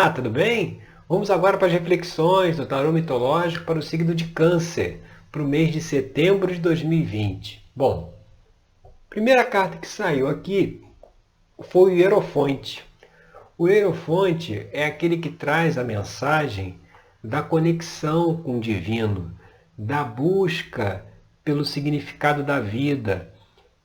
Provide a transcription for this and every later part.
Olá, tudo bem? Vamos agora para as reflexões do tarô mitológico para o signo de Câncer, para o mês de setembro de 2020. Bom, a primeira carta que saiu aqui foi o Hierofonte. O Hierofonte é aquele que traz a mensagem da conexão com o divino, da busca pelo significado da vida,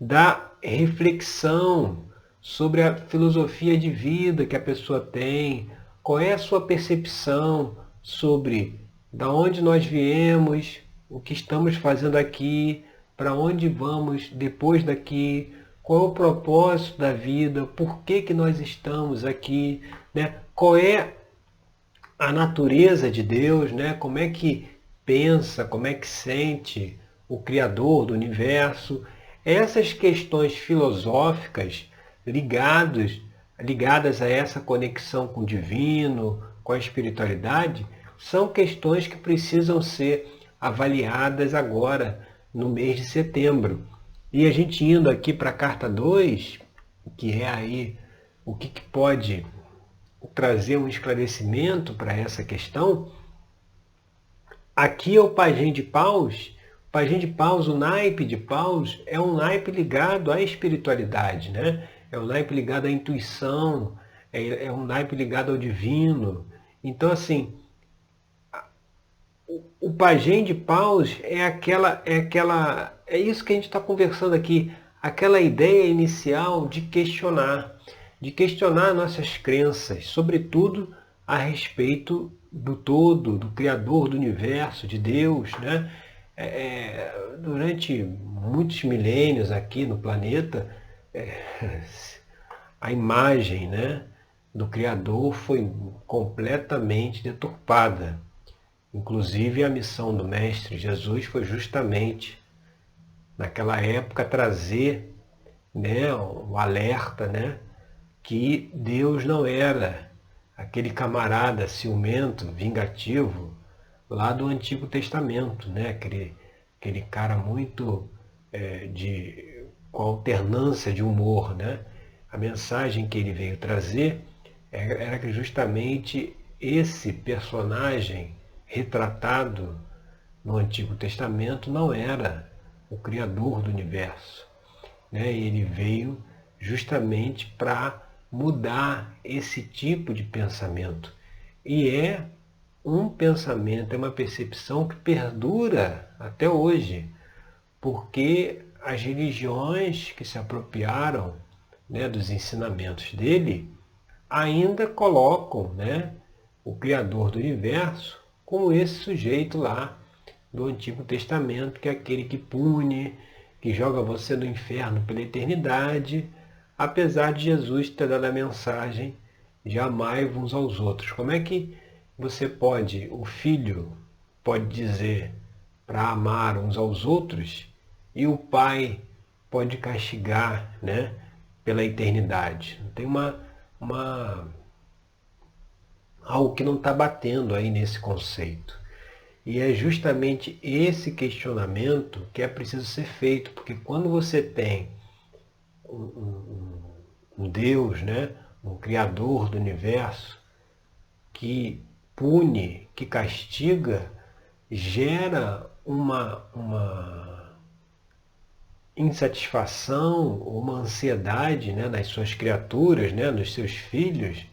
da reflexão sobre a filosofia de vida que a pessoa tem, qual é a sua percepção sobre da onde nós viemos, o que estamos fazendo aqui, para onde vamos depois daqui, qual é o propósito da vida, por que que nós estamos aqui, né? Qual é a natureza de Deus, né? Como é que pensa, como é que sente o Criador do universo. Essas questões filosóficas ligadas a essa conexão com o divino, com a espiritualidade, são questões que precisam ser avaliadas agora, no mês de setembro. E a gente indo aqui para a carta 2, que é aí o que pode trazer um esclarecimento para essa questão, aqui é o pajem de paus. O pajem de paus, o naipe de paus, é um naipe ligado à espiritualidade, né? É um naipe ligado à intuição, é um naipe ligado ao divino. Então, assim, o pajem de paus é isso que a gente está conversando aqui, aquela ideia inicial de questionar nossas crenças, sobretudo a respeito do todo, do Criador do universo, de Deus, né? Durante muitos milênios aqui no planeta, a imagem, né, do Criador foi completamente deturpada. Inclusive, a missão do Mestre Jesus foi justamente, naquela época, trazer, né, o alerta, né, que Deus não era aquele camarada ciumento, vingativo, lá do Antigo Testamento, né, aquele cara muito com alternância de humor, né? A mensagem que ele veio trazer era que justamente esse personagem retratado no Antigo Testamento não era o Criador do universo, né? Ele veio justamente para mudar esse tipo de pensamento. E é um pensamento, é uma percepção que perdura até hoje, porque as religiões que se apropriaram, né, dos ensinamentos dele ainda colocam, né, o Criador do universo como esse sujeito lá do Antigo Testamento, que é aquele que pune, que joga você no inferno pela eternidade, apesar de Jesus ter dado a mensagem de amai uns aos outros. Como é que o filho pode dizer para amar uns aos outros e o pai pode castigar, né, pela eternidade? Tem algo que não está batendo aí nesse conceito. E é justamente esse questionamento que é preciso ser feito, porque quando você tem um Deus, né, um Criador do universo, que pune, que castiga, gera uma insatisfação, uma ansiedade, né, nas suas criaturas, né, nos seus filhos,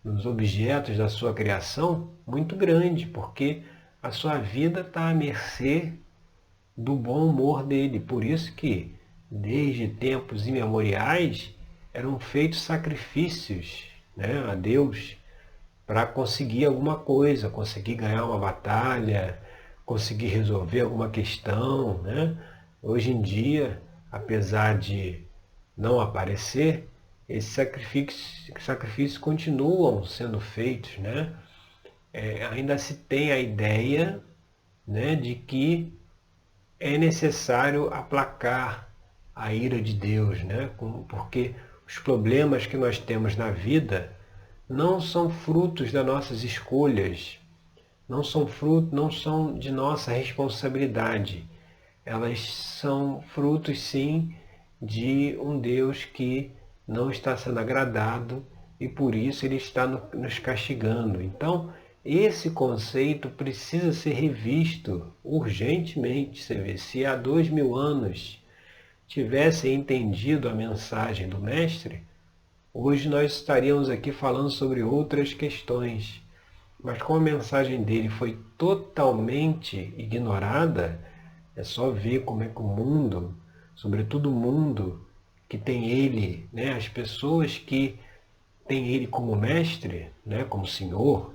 nos objetos da sua criação, muito grande, porque a sua vida está à mercê do bom humor dele. Por isso que, desde tempos imemoriais, eram feitos sacrifícios, né, a Deus para conseguir alguma coisa, conseguir ganhar uma batalha, conseguir resolver alguma questão, né? Hoje em dia, apesar de não aparecer, esses sacrifícios continuam sendo feitos, né? Ainda se tem a ideia, né, de que é necessário aplacar a ira de Deus, né? Porque os problemas que nós temos na vida não são frutos das nossas escolhas, não são de nossa responsabilidade. Elas são frutos, sim, de um Deus que não está sendo agradado e por isso ele está nos castigando. Então, esse conceito precisa ser revisto urgentemente. Você vê, se há 2000 anos tivessem entendido a mensagem do Mestre, hoje nós estaríamos aqui falando sobre outras questões. Mas como a mensagem dele foi totalmente ignorada, é só ver como é que o mundo, sobretudo o mundo que tem ele, né, as pessoas que têm ele como mestre, né, como senhor,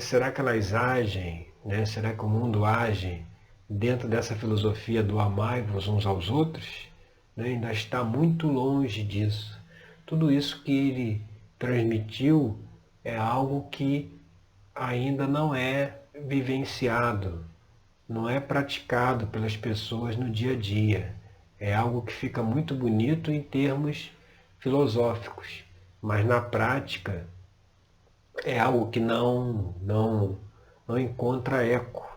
será que elas agem, né, será que o mundo age dentro dessa filosofia do amai-vos uns aos outros? Né, ainda está muito longe disso. Tudo isso que ele transmitiu é algo que ainda não é vivenciado, não é praticado pelas pessoas no dia a dia. É algo que fica muito bonito em termos filosóficos, mas na prática é algo que não encontra eco.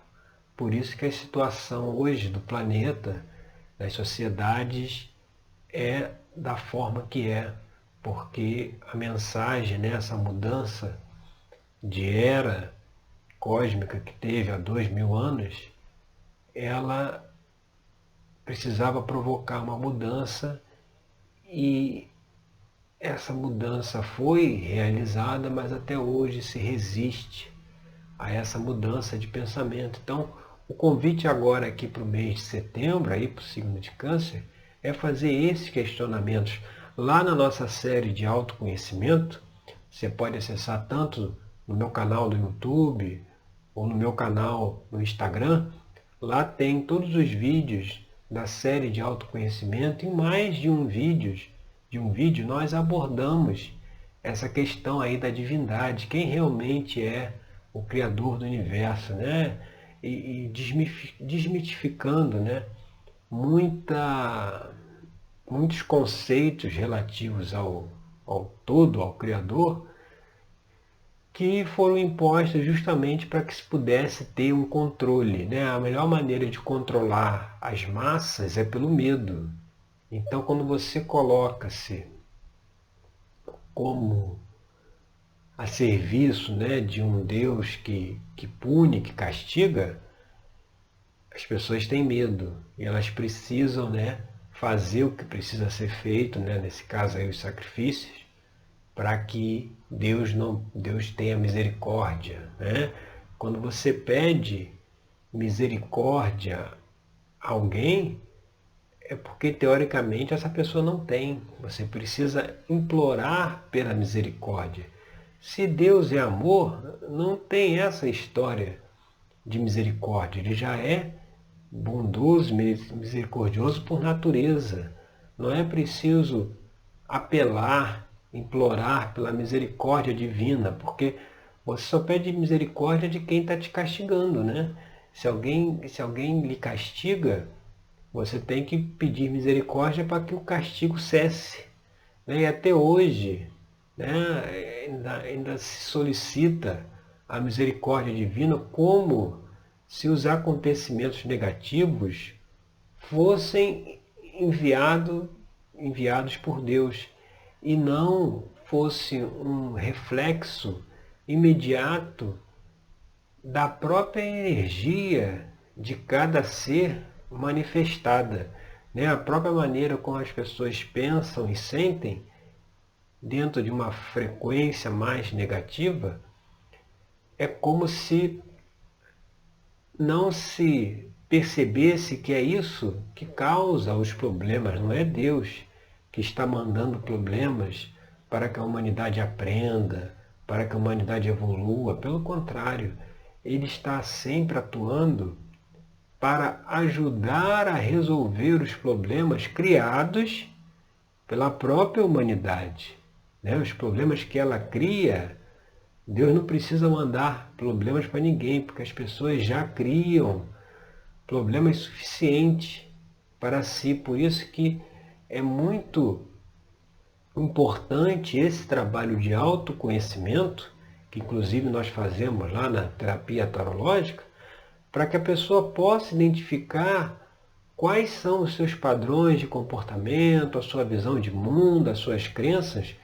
Por isso que a situação hoje do planeta, das sociedades, é da forma que é, porque a mensagem, né, essa mudança de era cósmica que teve há 2000 anos, ela precisava provocar uma mudança e essa mudança foi realizada, mas até hoje se resiste a essa mudança de pensamento. Então, o convite agora aqui para o mês de setembro, aí para o signo de Câncer, é fazer esses questionamentos. Lá na nossa série de autoconhecimento, você pode acessar tanto no meu canal do YouTube ou no meu canal no Instagram. Lá tem todos os vídeos da série de autoconhecimento. Em mais de um vídeo nós abordamos essa questão aí da divindade, quem realmente é o Criador do universo, né? E desmitificando, né, muitos conceitos relativos ao todo, ao Criador, que foram impostos justamente para que se pudesse ter um controle, né? A melhor maneira de controlar as massas é pelo medo. Então, quando você coloca-se como a serviço, né, de um Deus que pune, que castiga, as pessoas têm medo e elas precisam, né, fazer o que precisa ser feito, né, nesse caso aí os sacrifícios, para que Deus tenha misericórdia, né? Quando você pede misericórdia a alguém, é porque teoricamente essa pessoa não tem. Você precisa implorar pela misericórdia. Se Deus é amor, não tem essa história de misericórdia. Ele já é bondoso, misericordioso por natureza. Não é preciso apelar, implorar pela misericórdia divina, porque você só pede misericórdia de quem está te castigando, né? Se alguém lhe castiga, você tem que pedir misericórdia para que o castigo cesse. Né? E até hoje, né, ainda se solicita a misericórdia divina como se os acontecimentos negativos fossem enviados por Deus e não fosse um reflexo imediato da própria energia de cada ser manifestada, né? A própria maneira como as pessoas pensam e sentem dentro de uma frequência mais negativa é como se não se percebesse que é isso que causa os problemas, não é Deus que está mandando problemas para que a humanidade aprenda, para que a humanidade evolua. Pelo contrário, ele está sempre atuando para ajudar a resolver os problemas criados pela própria humanidade. Né? Os problemas que ela cria, Deus não precisa mandar problemas para ninguém, porque as pessoas já criam problemas suficientes para si. Por isso que é muito importante esse trabalho de autoconhecimento, que inclusive nós fazemos lá na terapia tarológica, para que a pessoa possa identificar quais são os seus padrões de comportamento, a sua visão de mundo, as suas crenças,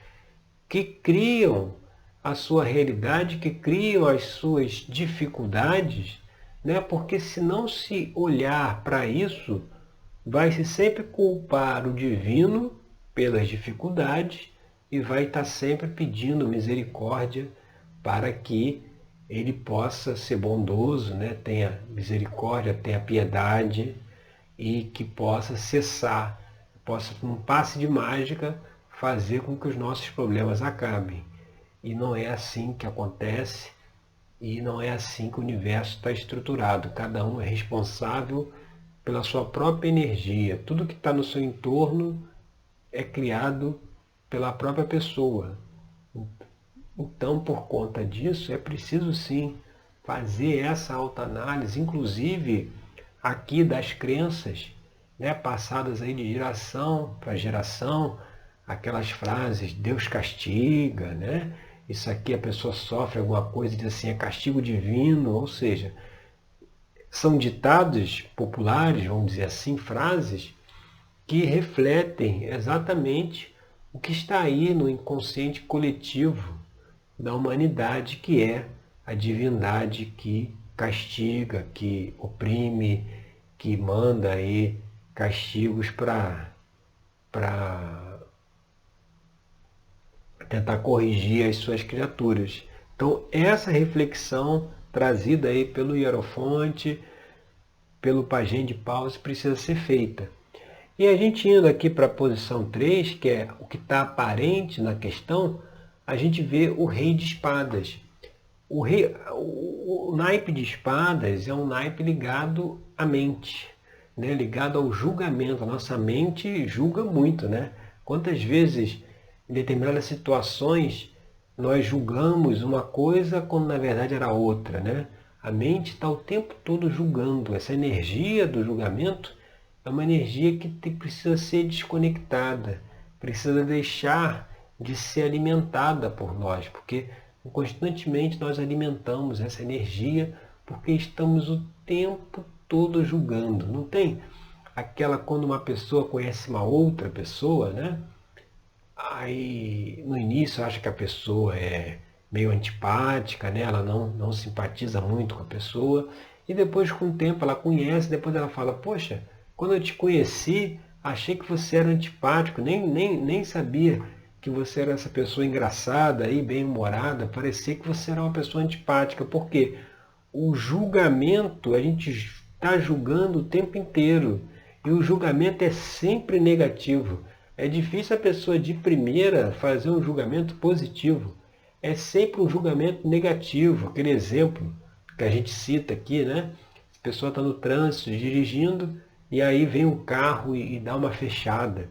que criam a sua realidade, que criam as suas dificuldades, né? Porque se não se olhar para isso, vai-se sempre culpar o divino pelas dificuldades e vai estar sempre pedindo misericórdia para que ele possa ser bondoso, né? Tenha misericórdia, tenha piedade e que possa cessar, possa, num passe de mágica, fazer com que os nossos problemas acabem. E não é assim que acontece e não é assim que o universo está estruturado. Cada um é responsável pela sua própria energia. Tudo que está no seu entorno é criado pela própria pessoa. Então, por conta disso, é preciso sim fazer essa autoanálise, inclusive aqui das crenças, né, passadas aí de geração para geração, aquelas frases, Deus castiga, né? Isso aqui a pessoa sofre alguma coisa e diz assim, é castigo divino, ou seja, são ditados populares, vamos dizer assim, frases que refletem exatamente o que está aí no inconsciente coletivo da humanidade, que é a divindade que castiga, que oprime, que manda aí castigos para tentar corrigir as suas criaturas. Então, essa reflexão trazida aí pelo Hierofonte, pelo Pajem de Paus, precisa ser feita. E a gente indo aqui para a posição 3, que é o que está aparente na questão, a gente vê o Rei de Espadas. O naipe de espadas é um naipe ligado à mente, né? Ligado ao julgamento. A nossa mente julga muito, né? Quantas vezes, em determinadas situações, nós julgamos uma coisa quando na verdade era outra, né? A mente está o tempo todo julgando. Essa energia do julgamento é uma energia que precisa ser desconectada, precisa deixar de ser alimentada por nós, porque constantemente nós alimentamos essa energia porque estamos o tempo todo julgando. Não tem aquela quando uma pessoa conhece uma outra pessoa, né? Aí no início acha que a pessoa é meio antipática, né? Ela não simpatiza muito com a pessoa, e depois com o tempo ela conhece, depois ela fala, poxa, quando eu te conheci, achei que você era antipático, nem sabia que você era essa pessoa engraçada e bem-humorada, parecia que você era uma pessoa antipática. Por quê? O julgamento, a gente está julgando o tempo inteiro. E o julgamento é sempre negativo. É difícil a pessoa de primeira fazer um julgamento positivo. É sempre um julgamento negativo. Aquele exemplo que a gente cita aqui, né? A pessoa está no trânsito, dirigindo, e aí vem um carro e dá uma fechada.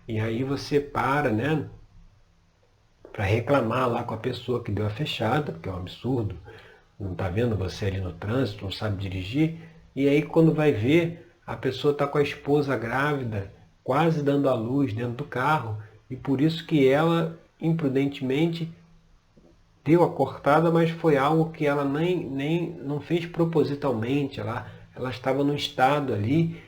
E aí você para, né? Para reclamar lá com a pessoa que deu a fechada, porque é um absurdo. Não está vendo você ali no trânsito, não sabe dirigir. E aí quando vai ver, a pessoa está com a esposa grávida, quase dando à luz dentro do carro, e por isso que ela, imprudentemente, deu a cortada, mas foi algo que ela nem não fez propositalmente. Ela estava num estado ali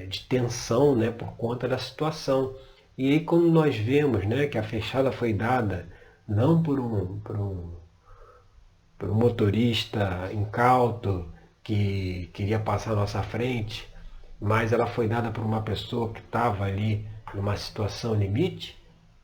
de tensão, né, por conta da situação. E aí quando nós vemos, né, que a fechada foi dada não por um motorista incauto que queria passar à nossa frente, mas ela foi dada por uma pessoa que estava ali numa situação limite,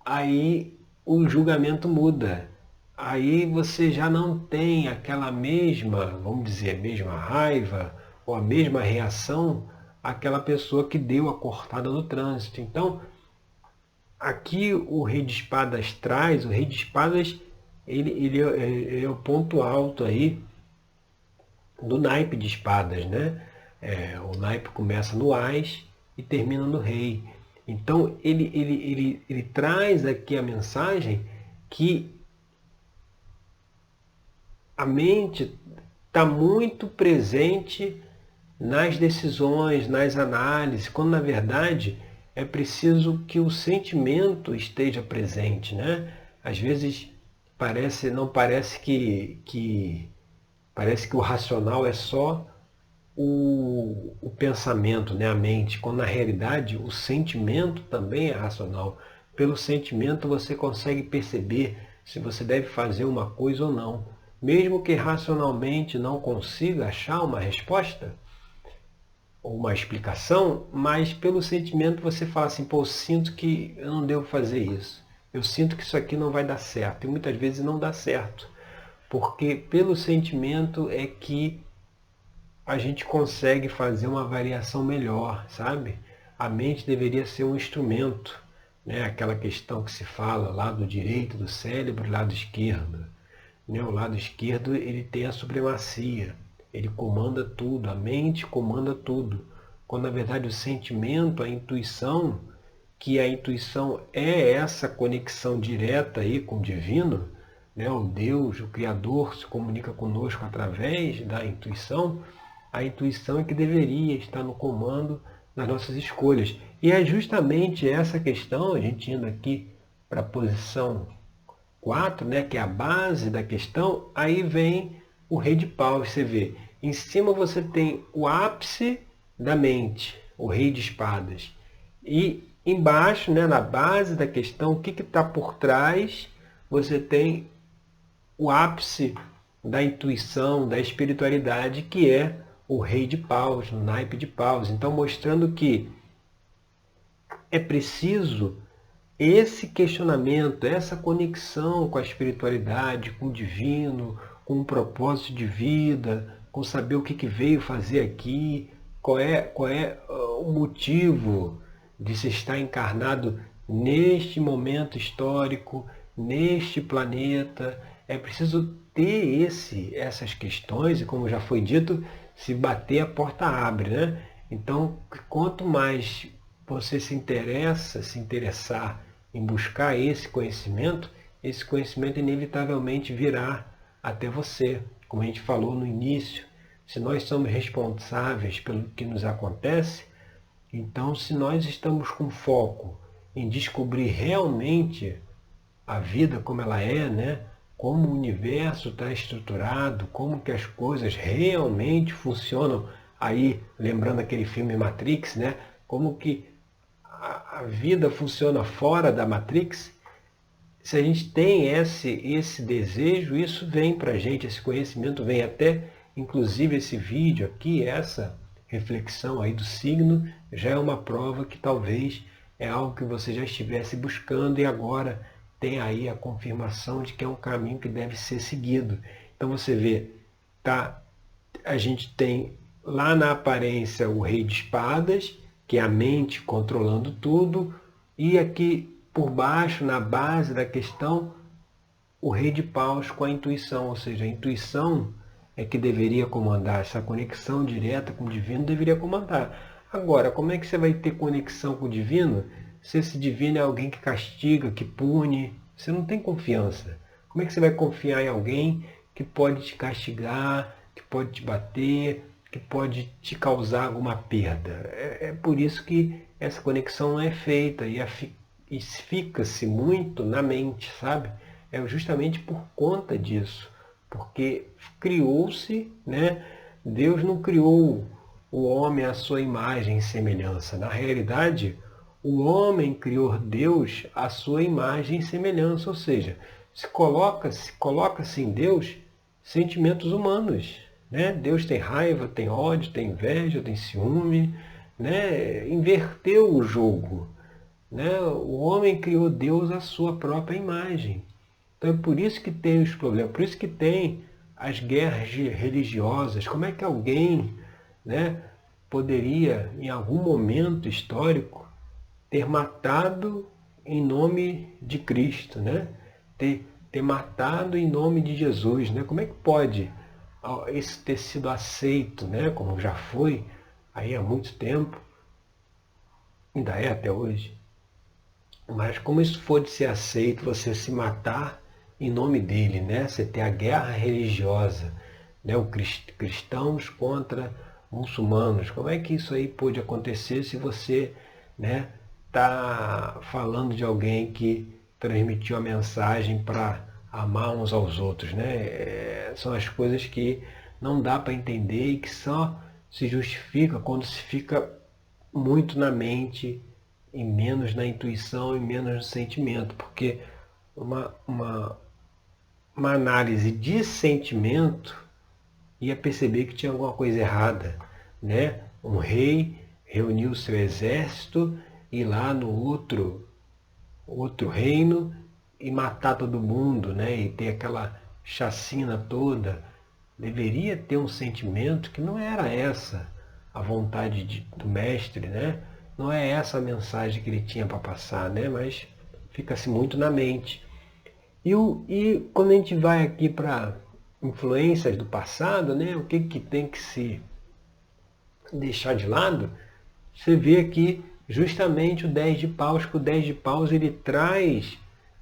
aí o julgamento muda. Aí você já não tem aquela mesma, vamos dizer, a mesma raiva ou a mesma reação àquela pessoa que deu a cortada no trânsito. Então, aqui o Rei de Espadas traz, o Rei de Espadas, ele é o ponto alto aí do naipe de espadas, né? O naipe começa no Ás e termina no Rei. Então ele traz aqui a mensagem que a mente está muito presente nas decisões, nas análises, quando na verdade é preciso que o sentimento esteja presente, né? Às vezes não parece que parece que o racional é só o pensamento, né? A mente, quando na realidade o sentimento também é racional. Pelo sentimento você consegue perceber se você deve fazer uma coisa ou não. Mesmo que racionalmente não consiga achar uma resposta ou uma explicação, mas pelo sentimento você fala assim, pô, eu sinto que eu não devo fazer isso. Eu sinto que isso aqui não vai dar certo. E muitas vezes não dá certo. Porque pelo sentimento é que a gente consegue fazer uma variação melhor, sabe? A mente deveria ser um instrumento, né? Aquela questão que se fala, lado direito do cérebro e lado esquerdo. Né? O lado esquerdo ele tem a supremacia, ele comanda tudo, a mente comanda tudo. Quando na verdade o sentimento, a intuição, que a intuição é essa conexão direta aí com o divino, né? O Deus, o Criador se comunica conosco através da intuição. A intuição é que deveria estar no comando das nossas escolhas. E é justamente essa questão, a gente indo aqui para a posição 4, né, que é a base da questão, aí vem o rei de paus, você vê. Em cima você tem o ápice da mente, o rei de espadas. E embaixo, né, na base da questão, o que está por trás, você tem o ápice da intuição, da espiritualidade, que é o rei de paus, o naipe de paus. Então, mostrando que é preciso esse questionamento, essa conexão com a espiritualidade, com o divino, com o propósito de vida, com saber o que veio fazer aqui, qual é o motivo de se estar encarnado neste momento histórico, neste planeta. É preciso ter essas questões, e como já foi dito, se bater a porta abre, né? Então, quanto mais você se interessar em buscar esse conhecimento inevitavelmente virá até você. Como a gente falou no início, se nós somos responsáveis pelo que nos acontece, então se nós estamos com foco em descobrir realmente a vida como ela é, né? Como o universo está estruturado, como que as coisas realmente funcionam, aí lembrando aquele filme Matrix, né? Como que a vida funciona fora da Matrix. Se a gente tem esse desejo, isso vem para a gente, esse conhecimento vem até, inclusive esse vídeo aqui, essa reflexão aí do signo, já é uma prova que talvez é algo que você já estivesse buscando e agora tem aí a confirmação de que é um caminho que deve ser seguido. Então você vê, tá, a gente tem lá na aparência o rei de espadas, que é a mente controlando tudo, e aqui por baixo, na base da questão, o rei de paus com a intuição, ou seja, a intuição é que deveria comandar, essa conexão direta com o divino deveria comandar. Agora, como é que você vai ter conexão com o divino se esse divino é alguém que castiga, que pune? Você não tem confiança. Como é que você vai confiar em alguém que pode te castigar, que pode te bater, que pode te causar alguma perda? É por isso que essa conexão não é feita e fica-se muito na mente, sabe? É justamente por conta disso. Porque criou-se, né? Deus não criou o homem à sua imagem e semelhança. Na realidade, o homem criou Deus à sua imagem e semelhança. Ou seja, se coloca-se em Deus sentimentos humanos. Né? Deus tem raiva, tem ódio, tem inveja, tem ciúme. Né? Inverteu o jogo. Né? O homem criou Deus à sua própria imagem. Então é por isso que tem os problemas, por isso que tem as guerras religiosas. Como é que alguém, né, poderia, em algum momento histórico, ter matado em nome de Cristo, né? Ter matado em nome de Jesus? Né? Como é que pode isso ter sido aceito, né, como já foi aí há muito tempo, ainda é até hoje? Mas como isso for de ser aceito, você se matar em nome dele, né? Você ter a guerra religiosa, né? O cristãos contra muçulmanos. Como é que isso aí pôde acontecer se você, né, tá falando de alguém que transmitiu a mensagem para amar uns aos outros, né? São as coisas que não dá para entender e que só se justifica quando se fica muito na mente e menos na intuição e menos no sentimento, porque uma análise de sentimento ia perceber que tinha alguma coisa errada, né? Um rei reuniu seu exército e ir lá no outro reino e matar todo mundo, né? E ter aquela chacina toda. Deveria ter um sentimento que não era essa a vontade do mestre, né? Não é essa a mensagem que ele tinha para passar, né? Mas fica-se muito na mente. E quando a gente vai aqui para influências do passado, né? O que tem que se deixar de lado? Você vê aqui justamente o 10 de paus, que o 10 de paus ele traz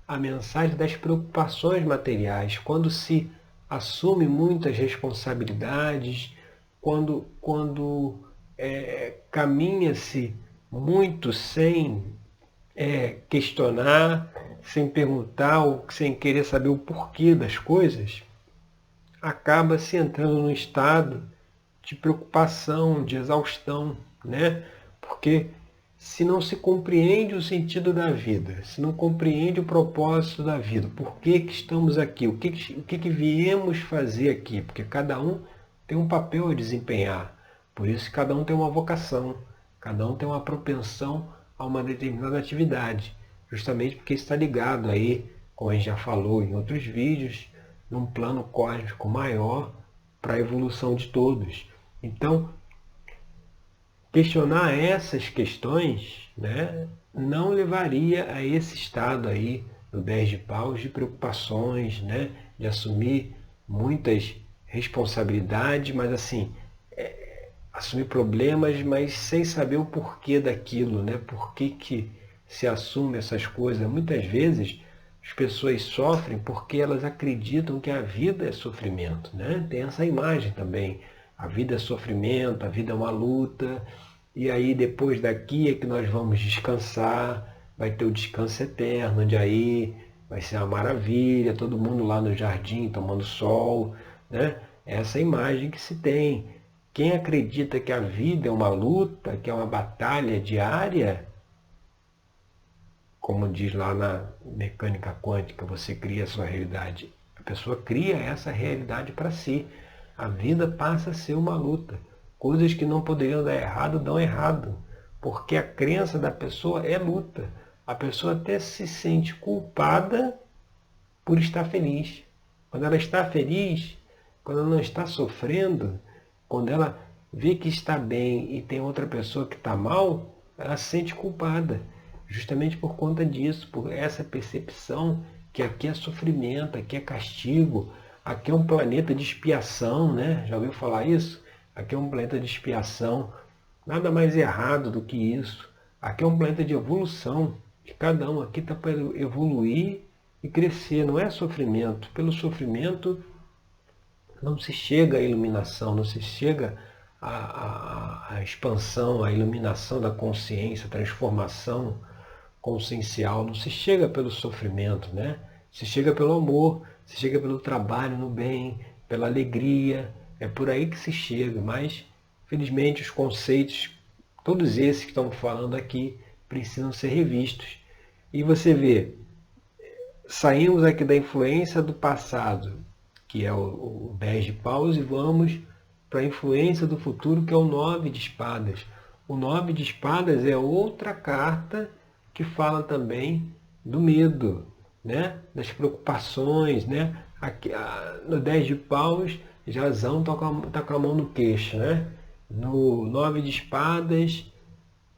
a mensagem das preocupações materiais. Quando se assume muitas responsabilidades, quando caminha-se muito sem questionar, sem perguntar, ou sem querer saber o porquê das coisas, acaba se entrando num estado de preocupação, de exaustão, né? Porque se não se compreende o sentido da vida, se não compreende o propósito da vida, por que estamos aqui, o que viemos fazer aqui, porque cada um tem um papel a desempenhar, por isso cada um tem uma vocação, cada um tem uma propensão a uma determinada atividade, justamente porque está ligado aí, como a gente já falou em outros vídeos, num plano cósmico maior para a evolução de todos. Então, questionar essas questões, né, não levaria a esse estado aí do 10 de paus de preocupações, né, de assumir muitas responsabilidades, mas assim, assumir problemas, mas sem saber o porquê daquilo, né, por que se assume essas coisas. Muitas vezes as pessoas sofrem porque elas acreditam que a vida é sofrimento, né? Tem essa imagem também. A vida é sofrimento, a vida é uma luta, e aí depois daqui é que nós vamos descansar, vai ter o descanso eterno, onde aí vai ser uma maravilha, todo mundo lá no jardim tomando sol, né? Essa imagem que se tem. Quem acredita que a vida é uma luta, que é uma batalha diária, como diz lá na mecânica quântica, você cria a sua realidade. A pessoa cria essa realidade para si. A vida passa a ser uma luta. Coisas que não poderiam dar errado, dão errado. Porque a crença da pessoa é luta. A pessoa até se sente culpada por estar feliz. Quando ela está feliz, quando ela não está sofrendo, quando ela vê que está bem e tem outra pessoa que está mal, ela se sente culpada. Justamente por conta disso, por essa percepção que aqui é sofrimento, aqui é castigo, aqui é um planeta de expiação, né? Já ouviu falar isso? Aqui é um planeta de expiação, nada mais errado do que isso. Aqui é um planeta de evolução, que cada um aqui está para evoluir e crescer, não é sofrimento. Pelo sofrimento não se chega à iluminação, não se chega à expansão, à iluminação da consciência, à transformação consciencial, não se chega pelo sofrimento, né? Se chega pelo amor, se chega pelo trabalho no bem, pela alegria, é por aí que se chega, mas felizmente os conceitos, todos esses que estamos falando aqui, precisam ser revistos. E você vê, saímos aqui da influência do passado, que é o 10 de paus, e vamos para a influência do futuro, que é o 9 de espadas. O 9 de espadas é outra carta que fala também do medo, né? Das preocupações, né? Aqui, no 10 de paus, Jazão está com a mão no queixo, né? No 9 de espadas,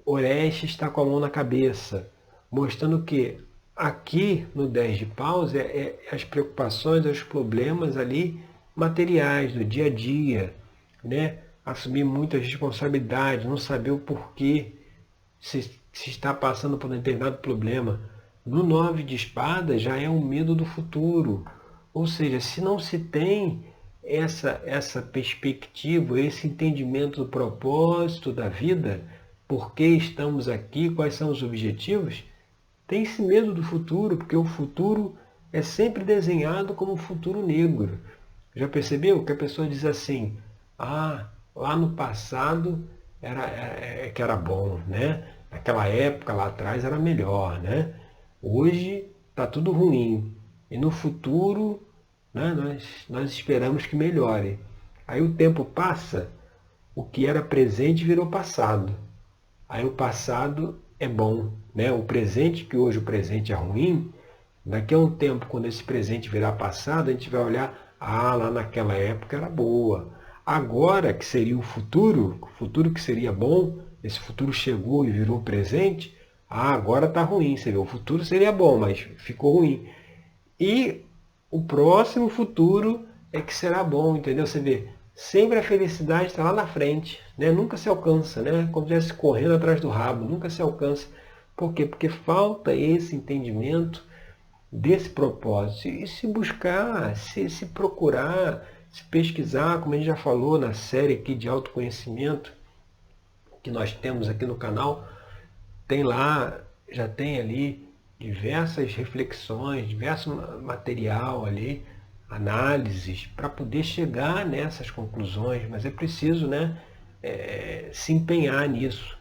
Orestes está com a mão na cabeça, mostrando que aqui no 10 de paus as preocupações, os problemas ali materiais do dia a dia, né? Assumir muitas responsabilidades, não saber o porquê, se está passando por um determinado problema. No 9 de espadas já é o medo do futuro. Ou seja, se não se tem essa perspectiva, esse entendimento do propósito da vida, por que estamos aqui, quais são os objetivos, tem esse medo do futuro, porque o futuro é sempre desenhado como um futuro negro. Já percebeu que a pessoa diz assim, lá no passado que era bom, né? naquela época lá atrás era melhor, né? Hoje está tudo ruim. E no futuro, né, nós esperamos que melhore. Aí o tempo passa, o que era presente virou passado. Aí o passado é bom, né? O presente, que hoje o presente é ruim, daqui a um tempo, quando esse presente virar passado, a gente vai olhar, lá naquela época era boa. Agora, que seria o futuro que seria bom, esse futuro chegou e virou presente, agora está ruim. Você vê, o futuro seria bom, mas ficou ruim. E o próximo futuro é que será bom, entendeu? Você vê, sempre a felicidade está lá na frente, né? Nunca se alcança, né? Como se estivesse correndo atrás do rabo, nunca se alcança. Por quê? Porque falta esse entendimento desse propósito. E se buscar, se procurar, se pesquisar, como a gente já falou na série aqui de autoconhecimento que nós temos aqui no canal, tem lá, já tem ali diversas reflexões, diverso material ali, análises, para poder chegar nessas conclusões, mas é preciso, né, se empenhar nisso.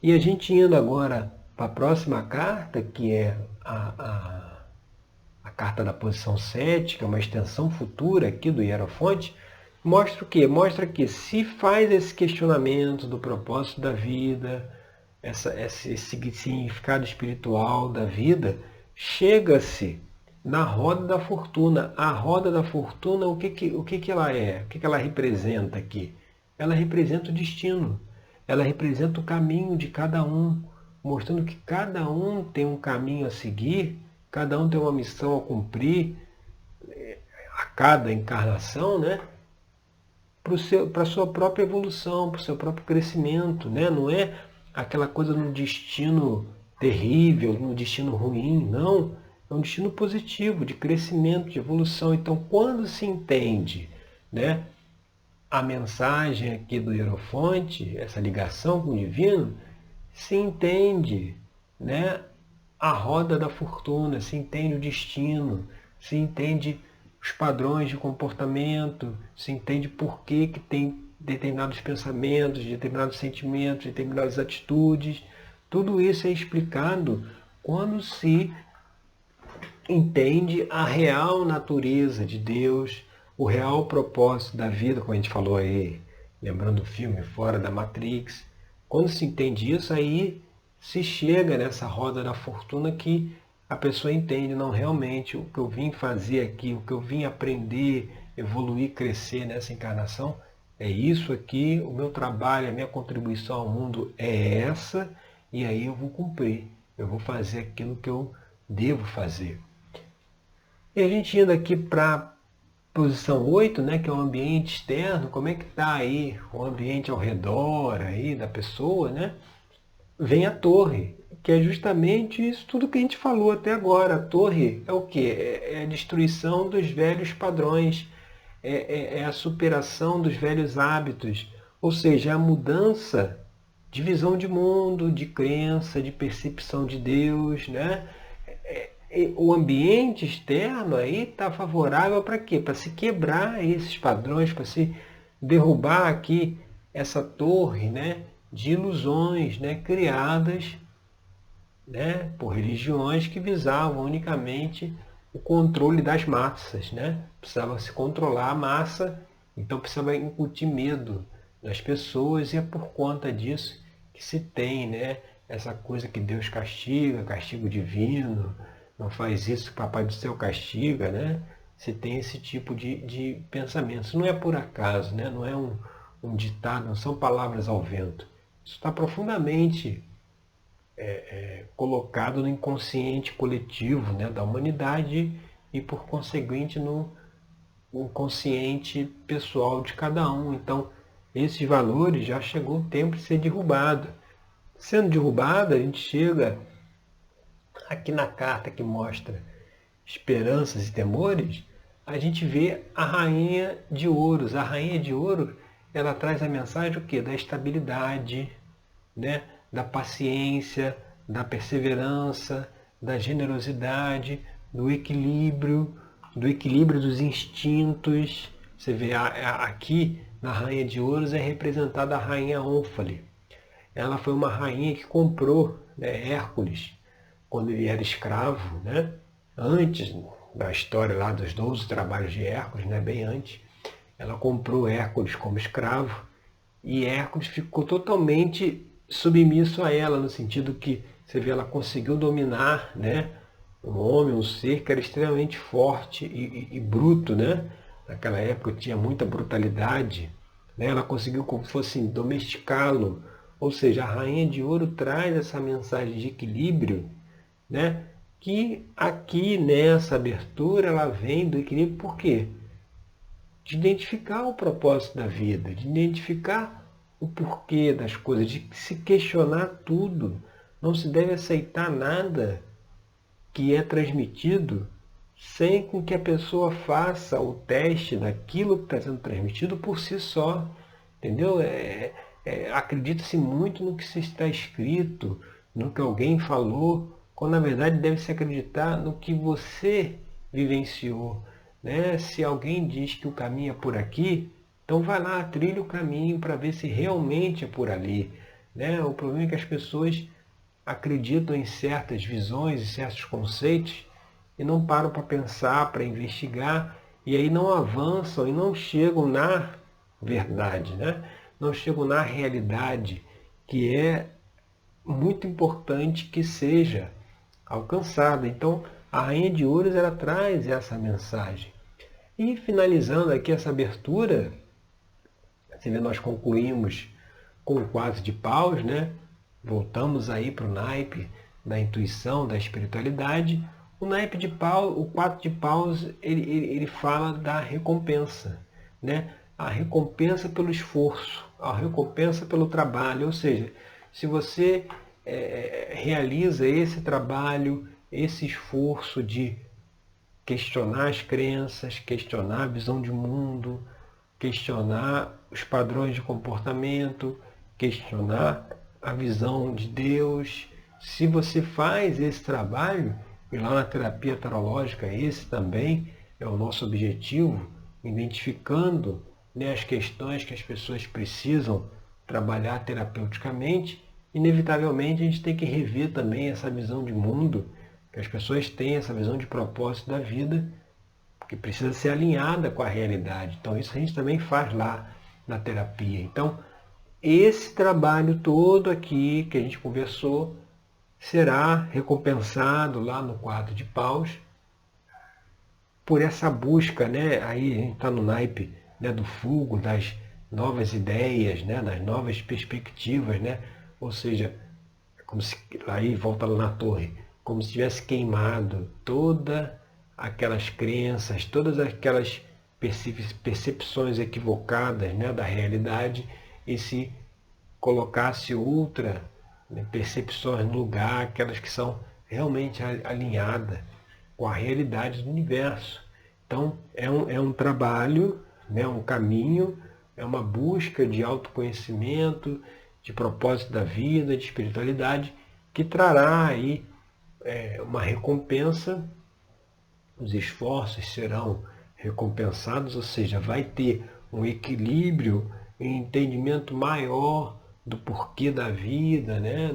E a gente indo agora para a próxima carta, que é a carta da posição 7, que é uma extensão futura aqui do Hierofonte, mostra o quê? Mostra que se faz esse questionamento do propósito da vida, esse significado espiritual da vida, chega-se na roda da fortuna. A roda da fortuna, o que ela é? O que ela representa aqui? Ela representa o destino. Ela representa o caminho de cada um, mostrando que cada um tem um caminho a seguir, cada um tem uma missão a cumprir a cada encarnação, né? Para a sua própria evolução, para o seu próprio crescimento, né? Não é aquela coisa no destino terrível, no destino ruim, não. É um destino positivo, de crescimento, de evolução. Então, quando se entende, né, a mensagem aqui do Hierofonte, essa ligação com o divino, se entende, né, a roda da fortuna, se entende o destino, se entende os padrões de comportamento, se entende por que tem determinados pensamentos, determinados sentimentos, determinadas atitudes. Tudo isso é explicado quando se entende a real natureza de Deus, o real propósito da vida, como a gente falou aí, lembrando o filme Fora da Matrix. Quando se entende isso, aí se chega nessa roda da fortuna que a pessoa entende, não, realmente, o que eu vim fazer aqui, o que eu vim aprender, evoluir, crescer nessa encarnação, é isso aqui, o meu trabalho, a minha contribuição ao mundo é essa, e aí eu vou cumprir, eu vou fazer aquilo que eu devo fazer. E a gente indo aqui para a posição 8, né, que é o ambiente externo, como é que está aí o ambiente ao redor aí da pessoa, né? Vem a torre, que é justamente isso tudo que a gente falou até agora. A torre é o quê? É a destruição dos velhos padrões, é a superação dos velhos hábitos, ou seja, é a mudança de visão de mundo, de crença, de percepção de Deus, né? O ambiente externo aí está favorável para quê? Para se quebrar esses padrões, para se derrubar aqui essa torre, né, de ilusões, né, criadas, né, por religiões que visavam unicamente o controle das massas, né? Precisava se controlar a massa, então precisava incutir medo nas pessoas, e é por conta disso que se tem, né, essa coisa que Deus castiga, castigo divino, não faz isso que Papai do Céu castiga, né? Se tem esse tipo de pensamento. Isso não é por acaso, né? Não é um ditado, não são palavras ao vento. Isso está profundamente colocado no inconsciente coletivo, né, da humanidade, e por conseguinte no inconsciente pessoal de cada um. Então, esses valores já chegou o tempo de ser derrubado. Sendo derrubado, a gente chega aqui na carta que mostra esperanças e temores, a gente vê a rainha de ouros. A rainha de ouro, ela traz a mensagem o quê? Da estabilidade, né? Da paciência, da perseverança, da generosidade, do equilíbrio dos instintos. Você vê aqui na rainha de ouros é representada a rainha Ônfale. ela foi uma rainha que comprou, né, Hércules, quando ele era escravo, né? Antes da história lá dos 12 trabalhos de Hércules, né? Bem antes, ela comprou Hércules como escravo e Hércules ficou totalmente submisso a ela, no sentido que, você vê, ela conseguiu dominar, né, um homem, um ser que era extremamente forte e bruto, né? Naquela época tinha muita brutalidade, né? Ela conseguiu, como se fosse, domesticá-lo. Ou seja, a Rainha de Ouro traz essa mensagem de equilíbrio, né? Que aqui nessa abertura ela vem do equilíbrio por quê? De identificar o propósito da vida, de identificar o porquê das coisas, de se questionar tudo. Não se deve aceitar nada que é transmitido sem com que a pessoa faça o teste daquilo que está sendo transmitido por si só. Entendeu? Acredita-se muito no que se está escrito, no que alguém falou, quando na verdade deve-se acreditar no que você vivenciou. Né? Se alguém diz que o caminho é por aqui, então vai lá, trilha o caminho para ver se realmente é por ali. Né? O problema é que as pessoas acreditam em certas visões e certos conceitos e não param para pensar, para investigar, e aí não avançam e não chegam na verdade, né? Não chegam na realidade, que é muito importante que seja alcançada. Então, a Rainha de Ouros, ela traz essa mensagem. E finalizando aqui essa abertura, você vê, nós concluímos com o 4 de paus, né? Voltamos aí para o naipe da intuição, da espiritualidade. O naipe de paus, o 4 de paus, ele fala da recompensa, né? A recompensa pelo esforço, a recompensa pelo trabalho. Ou seja, se você realiza esse trabalho, esse esforço de questionar as crenças, questionar a visão de mundo, questionar os padrões de comportamento, questionar a visão de Deus. Se você faz esse trabalho, e lá na terapia tarológica esse também é o nosso objetivo, identificando, né, as questões que as pessoas precisam trabalhar terapeuticamente, inevitavelmente a gente tem que rever também essa visão de mundo, que as pessoas têm essa visão de propósito da vida, que precisa ser alinhada com a realidade. Então isso a gente também faz lá na terapia. Então, esse trabalho todo aqui que a gente conversou será recompensado lá no 4 de paus por essa busca, né? Aí a gente está no naipe, né, do fogo, das novas ideias, né, das novas perspectivas, né? Ou seja, como se, aí volta lá na torre, como se tivesse queimado todas aquelas crenças, todas aquelas percepções equivocadas, né, da realidade, e se colocasse outra, né, percepções no lugar, aquelas que são realmente alinhadas com a realidade do universo. Então é um trabalho, né, um caminho, é uma busca de autoconhecimento, de propósito da vida, de espiritualidade, que trará aí uma recompensa. Os esforços serão recompensados, ou seja, vai ter um equilíbrio, um entendimento maior do porquê da vida, né?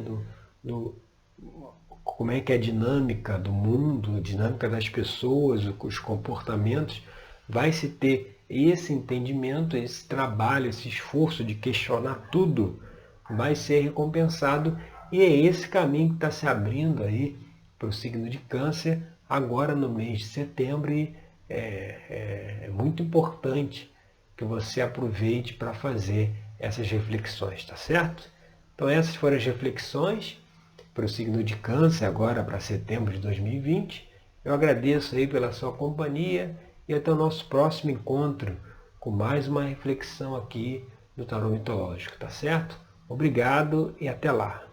Como é que é a dinâmica do mundo, a dinâmica das pessoas, os comportamentos. Vai se ter esse entendimento, esse trabalho, esse esforço de questionar tudo, vai ser recompensado, e é esse caminho que está se abrindo aí para o signo de Câncer agora no mês de setembro, e é muito importante que você aproveite para fazer essas reflexões, tá certo? Então essas foram as reflexões para o signo de Câncer agora para setembro de 2020. Eu agradeço aí pela sua companhia e até o nosso próximo encontro com mais uma reflexão aqui do Tarô Mitológico, tá certo? Obrigado e até lá!